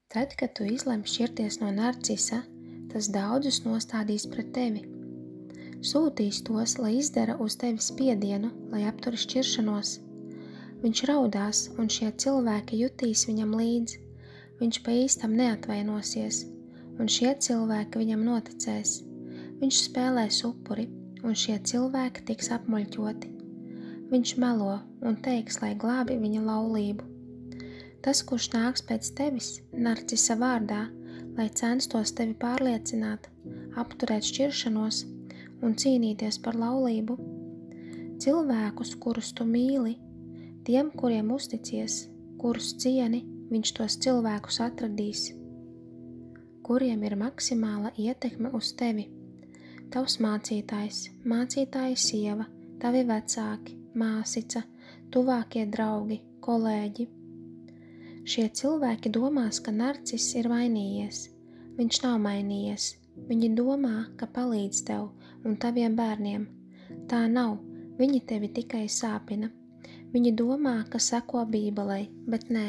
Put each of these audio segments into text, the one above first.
Tad, kad tu izlem šķirties no narcisa, tas daudzus nostādīs pret tevi. Sūtīs tos, lai izdara uz tevi spiedienu, lai aptur šķiršanos. Viņš raudās, un šie cilvēki jutīs viņam līdzi. Viņš pa īstam neatvainosies, un šie cilvēki viņam noticēs. Viņš spēlēs upuri, un šie cilvēki tiks apmuļķoti. Viņš melo un teiks, lai glābi viņa laulību. Tas, kurš nāks pēc tevis, narcisa vārdā, lai censtos tevi pārliecināt, apturēt šķiršanos un cīnīties par laulību. Cilvēkus, kurus tu mīli, tiem, kuriem uzticies, kurus cieni, viņš tos cilvēkus atradīs, kuriem ir maksimāla ietekme uz tevi. Tavs mācītājs, mācītāja sieva, tavi vecāki, māsica, tuvākie draugi, kolēģi. Šie cilvēki domās, ka narcis ir mainījies. Viņš nav mainījies. Viņi domā, ka palīdz tev un taviem bērniem. Tā nav, viņi tevi tikai sāpina. Viņi domā, ka seko Bībelei, bet nē,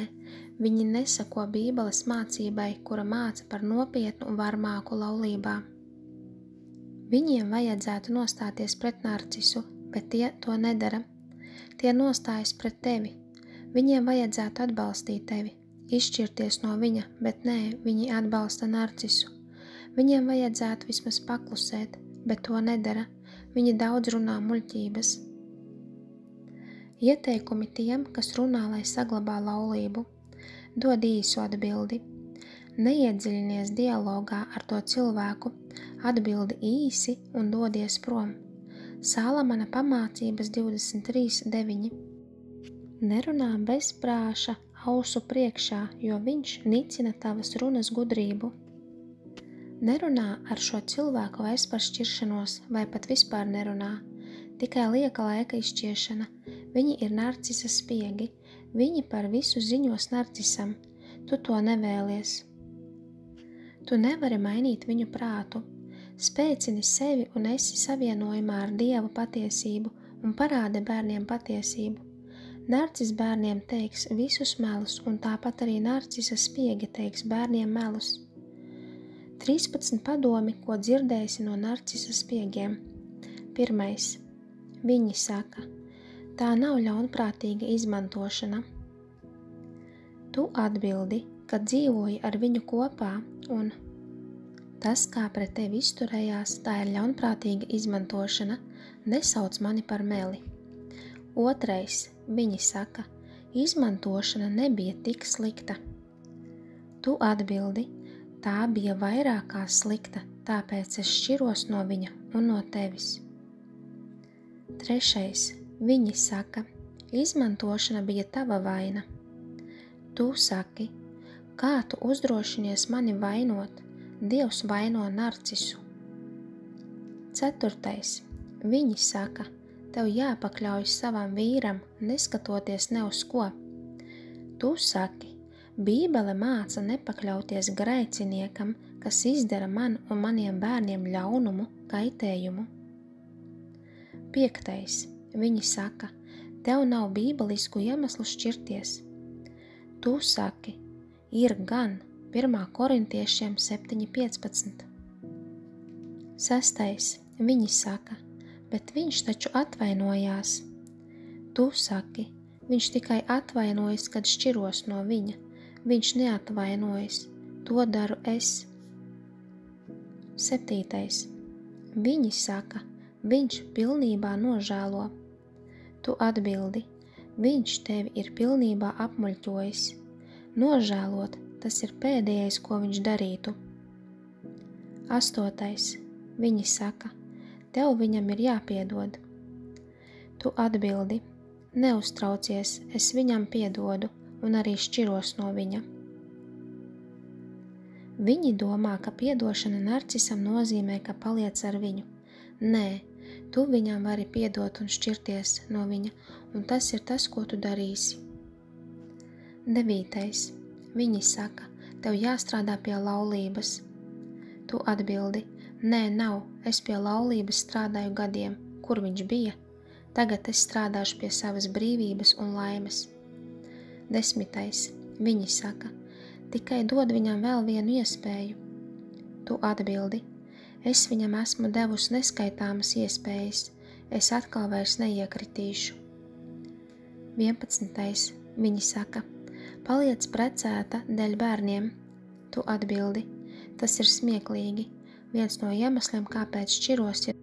viņi neseko Bībeles mācībai, kura māca par nopietnu varmāku laulībā. Viņiem vajadzētu nostāties pret narcisu, bet tie to nedara. Tie nostājas pret tevi. Viņiem vajadzētu atbalstīt tevi, izšķirties no viņa, bet nē, viņi atbalsta narcisu. Viņiem vajadzētu vismaz paklusēt, bet to nedara. Viņi daudz runā muļķības. Ieteikumi tiem, kas runā, lai saglabā laulību. Dod īsu atbildi. Neiedziļinies dialogā ar to cilvēku, atbildi īsi un dodies prom. Salamana pamācības 23:9. Nerunā bez prāša ausu priekšā, jo viņš nicina tavas runas gudrību. Nerunā ar šo cilvēku vairs par šķiršanos, vai pat vispār nerunā, tikai lieka laika izšķiešana. Viņi ir narcisa spiegi, viņi par visu ziņos narcisam, tu to nevēlies. Tu nevari mainīt viņu prātu, spēcini sevi un esi savienojumā ar Dieva patiesību un parādi bērniem patiesību. Narcis bērniem teiks visus melus, un tāpat arī narcisa spiegi teiks bērniem melus. 13 padomi, ko dzirdēsi no narcisa spiegiem. 1. Viņi saka, tā nav ļaunprātīga izmantošana. Tu atbildi, ka dzīvoji ar viņu kopā, un tas, kā pret tevi izturējās, tā ir ļaunprātīga izmantošana, nesauc mani par meli. 2. Viņi saka, izmantošana nebija tik slikta. Tu atbildi, tā bija vairāk kā slikta, tāpēc es šķiros no viņa un no tevis. 3. Viņi saka, izmantošana bija tava vaina. Tu saki, kā tu uzdrošinies mani vainot, Dievs vaino narcisu. 4. Viņi saka, tev jāpakļaujas savam vīram, neskatoties ne uz ko. Tu saki, Bībele māca nepakļauties grēciniekam, kas izdara man un maniem bērniem ļaunumu, kaitējumu. 5. Viņi saka, tev nav bībelisku iemeslu šķirties. Tu saki, ir gan 1. Korintiešiem 7:15. 6. Viņi saka, bet viņš taču atvainojās. Tu saki, viņš tikai atvainojas, kad šķiros no viņa. Viņš neatvainojas, to daru es. 7. Viņi saka, viņš pilnībā nožēlo. Tu atbildi, viņš tevi ir pilnībā apmuļķojis. Nožēlot, tas ir pēdējais, ko viņš darītu. 8. Viņi saka, tev viņam ir jāpiedod. Tu atbildi, neuztraucies, es viņam piedodu un arī šķiros no viņa. Viņi domā, ka piedošana narcisam nozīmē, ka paliec ar viņu. Nē, tu viņam vari piedot un šķirties no viņa, un tas ir tas, ko tu darīsi. 9. Viņi saka, tev jāstrādā pie laulības. Tu atbildi, nē, nav, es pie laulības strādāju gadiem, kur viņš bija. Tagad es strādāšu pie savas brīvības un laimes. 10. Viņi saka, tikai dod viņam vēl vienu iespēju. Tu atbildi: es viņam esmu devusi neskaitāmas iespējas, es atkal vairs neiekritīšu. 11. Viņi saka: paliec precēta dēļ bērniem. Tu atbildi: tas ir smieklīgi. Viens no iemesliem, kāpēc šķiros, ir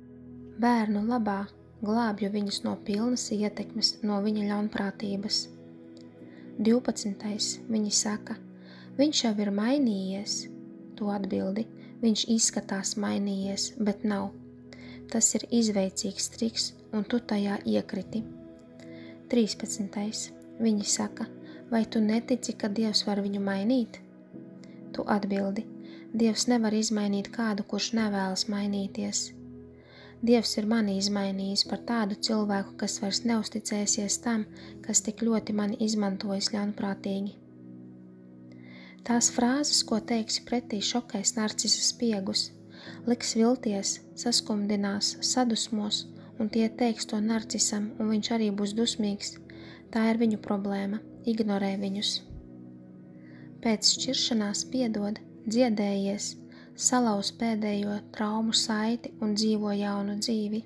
bērnu labā, glābju viņus no pilnas ietekmes, no viņa ļaunprātības. 12. Viņi saka: viņš jau ir mainījies. Tu atbildi: viņš izskatās mainījies, bet nav. Tas ir izveicīgs triks, un tu tajā iekriti. 13. Viņi saka: vai tu netici, ka Dievs var viņu mainīt? Tu atbildi: Dievs nevar izmainīt kādu, kurš nevēlas mainīties. Dievs ir mani izmainījis par tādu cilvēku, kas vairs neusticēsies tam, kas tik ļoti mani izmantojas ļaunprātīgi. Tās frāzes, ko teiksi pretī, šokēs Narcisa spiegus, liks vilties, saskumdinās, sadusmos, un tie teiks to Narcisam, un viņš arī būs dusmīgs. Tā ir viņu problēma, ignorē viņus. Pēc šķiršanās piedod, dziedējies, salauz pēdējo traumu saiti un dzīvo jaunu dzīvi.